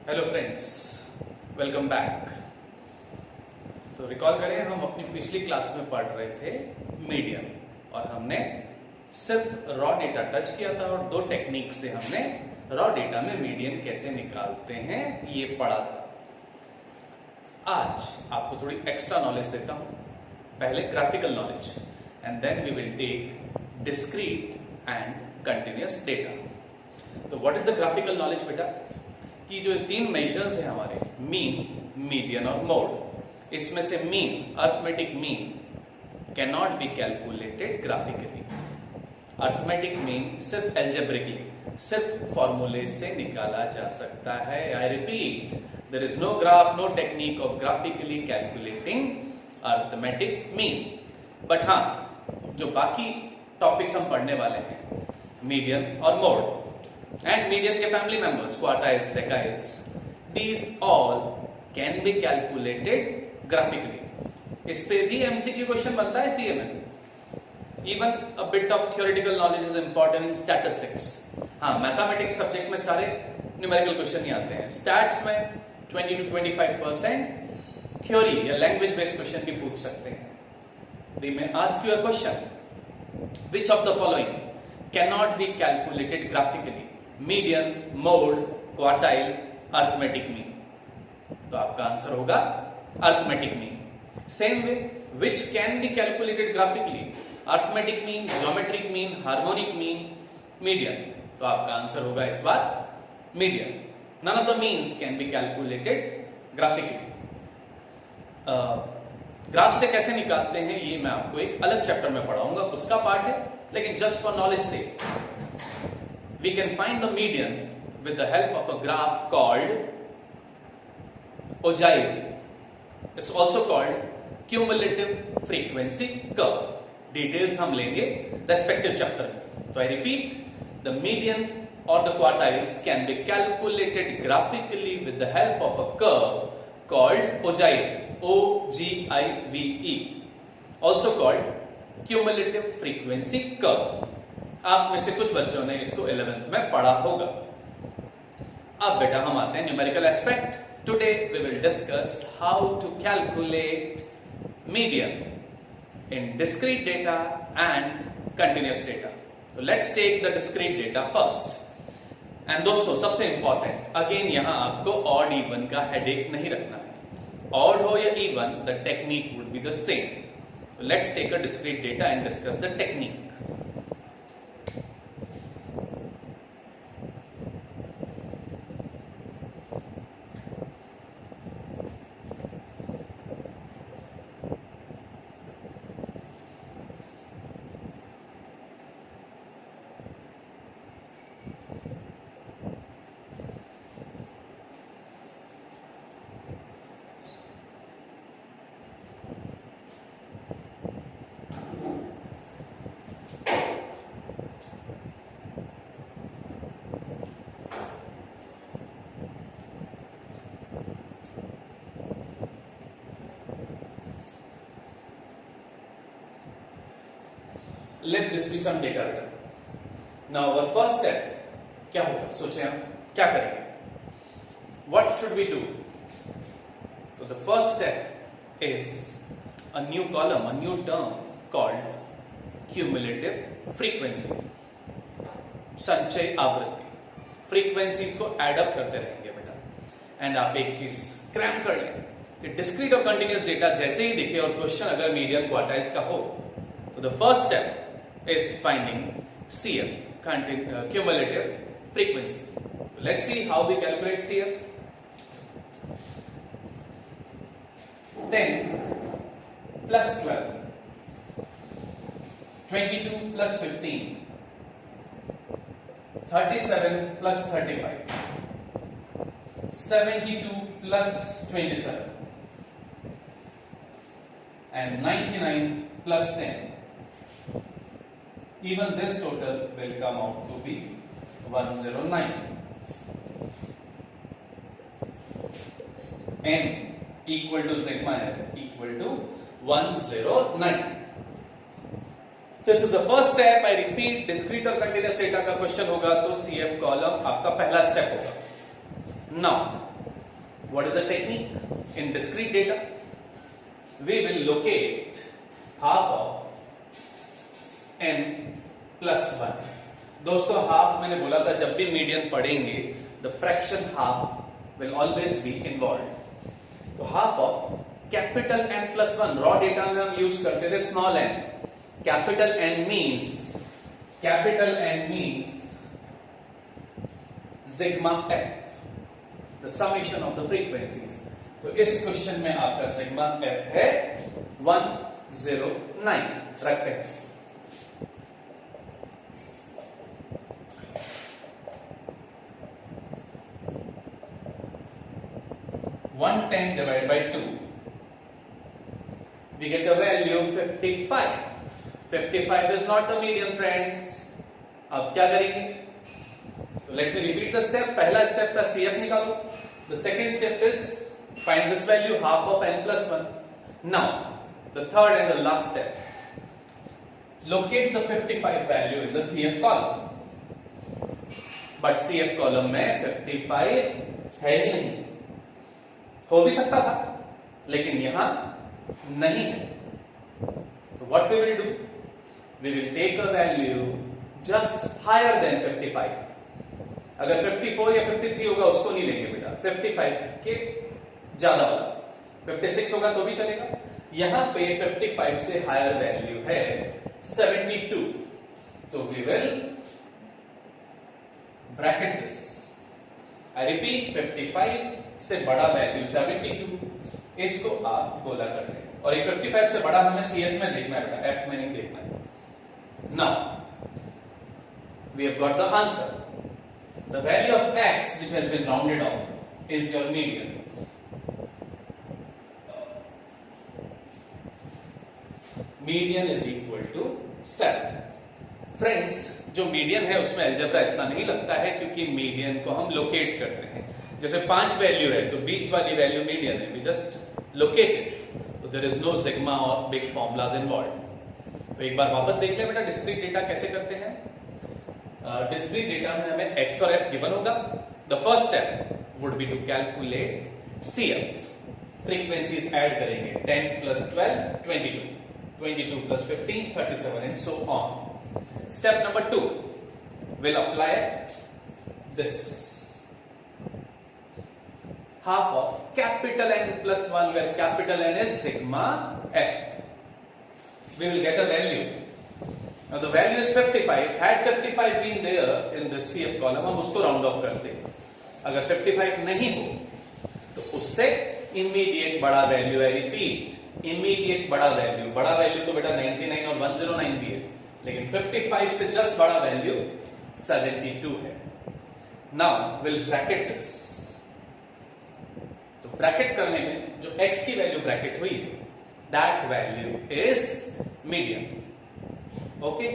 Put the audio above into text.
Hello friends, welcome back. तो recall करें, हम अपनी पिछली क्लास में पढ़ रहे थे मीडियन और हमने सिर्फ रॉ डेटा टच किया था और दो टेक्निक से हमने रॉ डेटा में मीडियन कैसे निकालते हैं ये पढ़ा था। आज आपको थोड़ी एक्स्ट्रा नॉलेज देता हूं। पहले graphical knowledge and then we will take discrete and continuous data. तो what is the graphical knowledge बेटा? कि जो तीन मेजर्स हैं हमारे, मीन, मीडियन और मोड, इसमें से mean, arithmetic mean can not be calculated graphically. Arithmetic mean सिर्फ एल्जेब्रिकली, सिर्फ फॉर्मूले से निकाला जा सकता है। I repeat, there is no graph, no technique of graphically calculating arithmetic mean. But हाँ, जो बाकी टॉपिक्स हम पढ़ने वाले हैं, मीडियन और मोड and median के family members, quartiles, deciles, these all can be calculated graphically. इस पे भी MCQ क्वेश्चन बनता है CA में। Even a bit of theoretical knowledge is important in statistics. हाँ, मैथमेटिक्स सब्जेक्ट में सारे न्यूमेरिकल क्वेश्चन ही आते हैं। स्टैट्स में 20 to 25% थ्योरी या लैंग्वेज बेस्ड क्वेश्चन भी पूछ सकते हैं। They may ask you a question, which of the following cannot be calculated graphically? Median, mode, quartile, arithmetic mean. तो आपका आंसर होगा arithmetic mean. Same way, which can be calculated graphically? Arithmetic mean, geometric mean, harmonic mean, median. तो आपका answer होगा इस बार median. None of the means can be calculated graphically. Graph से कैसे निकालते हैं ये मैं आपको एक अलग चैप्टर में पढ़ाऊंगा, उसका पार्ट है, लेकिन जस्ट फॉर नॉलेज से we can find the median with the help of a graph called ogive. It's also called cumulative frequency curve. Details हम लेंगे respective chapter में। तो I repeat, the median or the quartiles can be calculated graphically with the help of a curve called ogive, O-G-I-V-E, also called cumulative frequency curve. आप में से कुछ बच्चों ने इसको 11th में पढ़ा होगा। अब बेटा हम आते हैं numerical aspect. Today we will discuss how to calculate median in discrete data and continuous data. तो let's take the discrete data first. And दोस्तों सबसे इंपॉर्टेंट, अगेन यहां आपको ऑड इवन का हेडेक नहीं रखना है। ऑड हो या even, the technique would be the same. तो let's take a discrete data and discuss the technique. Let this be some data written. Now our first step क्या होगा? सोचें हम क्या करेंगे? What should we do? So the first step is a new column, a new term called cumulative frequency. संचय आवृत्ति। Frequencies को add up करते रहेंगे बेटा। एंड आप एक चीज क्रैम कर लें कि डिस्क्रीट और कंटिन्यूअस डेटा जैसे ही दिखे और क्वेश्चन अगर मीडियन क्वार्टाइल्स का हो, तो the first step is finding CF, cumulative frequency. So let's see how we calculate CF. 10 plus 12, 22 plus 15, 37 plus 35, 72 plus 27, and 99 plus 10. Even this total will come out to be 109. N equal to sigma f equal to 109. This is the first step. I repeat, discrete और continuous data का question होगा तो CF column आपका पहला step होगा। Now What is the technique in discrete data? We will locate half of n plus 1. दोस्तों half मैंने बोला था जब भी मीडियन पढ़ेंगे the fraction half will always be involve. तो half of capital N plus 1 raw data में हम यूज करते थे small n. Capital N means sigma f, the summation of the frequencies. तो इस क्वेश्चन में आपका सिग्मा f है 109. रखते हैं. One 10 divided by 2, we get a value 55. 55 is not the median, friends. अब क्या करेंगे? तो let me repeat the step. पहला step था CF निकालो. The second step is find this value half of n plus 1. Now, the third and the last step. Locate the 55 value in the CF column. But CF column में 55 है ही नहीं. हो भी सकता था लेकिन यहां नहीं है. तो what we will do? We will take a value just higher than 55. अगर 54 या 53 होगा उसको नहीं लेंगे बेटा. 55 के ज्यादा वाला 56 होगा तो भी चलेगा. यहां पे 55 से हायर वैल्यू है 72. तो we will bracket this. I repeat, 55 से बड़ा वैल्यू 72, इसको आप गोला कर लें. और ये 55 से बड़ा हमें CF में देखना है बेटा, F में नहीं देखना है. Now we have got the answer. The value of x which has been rounded off is your median. Median is equal to 7. Friends, जो मीडियन है उसमें अलजेब्रा इतना नहीं लगता है क्योंकि मीडियन को हम लोकेट करते हैं. जैसे 5 वैल्यू है तो बीच वाली वैल्यू मीडियन है. We just locate it. तो देयर इज नो सिग्मा और बिग फॉर्मूलाज इन्वॉल्व. तो एक बार वापस देख लें बेटा डिस्क्रीट डेटा कैसे करते हैं. डिस्क्रीट डेटा में हमें x और f गिवन होगा. The first step would be to calculate CF. Frequencies add करेंगे 10 plus 12 22, 22 plus 15 37 and so on. Step number 2, we'll apply this half of capital N plus 1 where capital N is sigma f. We will get a value. Now the value is 55. Had 55 been there in the CF column, हम उसको round off करते. अगर 55 नहीं हो तो उससे immediate बड़ा value है. Repeat, immediate बड़ा value तो बेटा 99 और 109 भी है. लेकिन 55 से जस्ट बड़ा वैल्यू 72 है. Now will bracket this. तो ब्रैकेट करने में जो x की वैल्यू ब्रैकेट हुई है that value is median. Okay.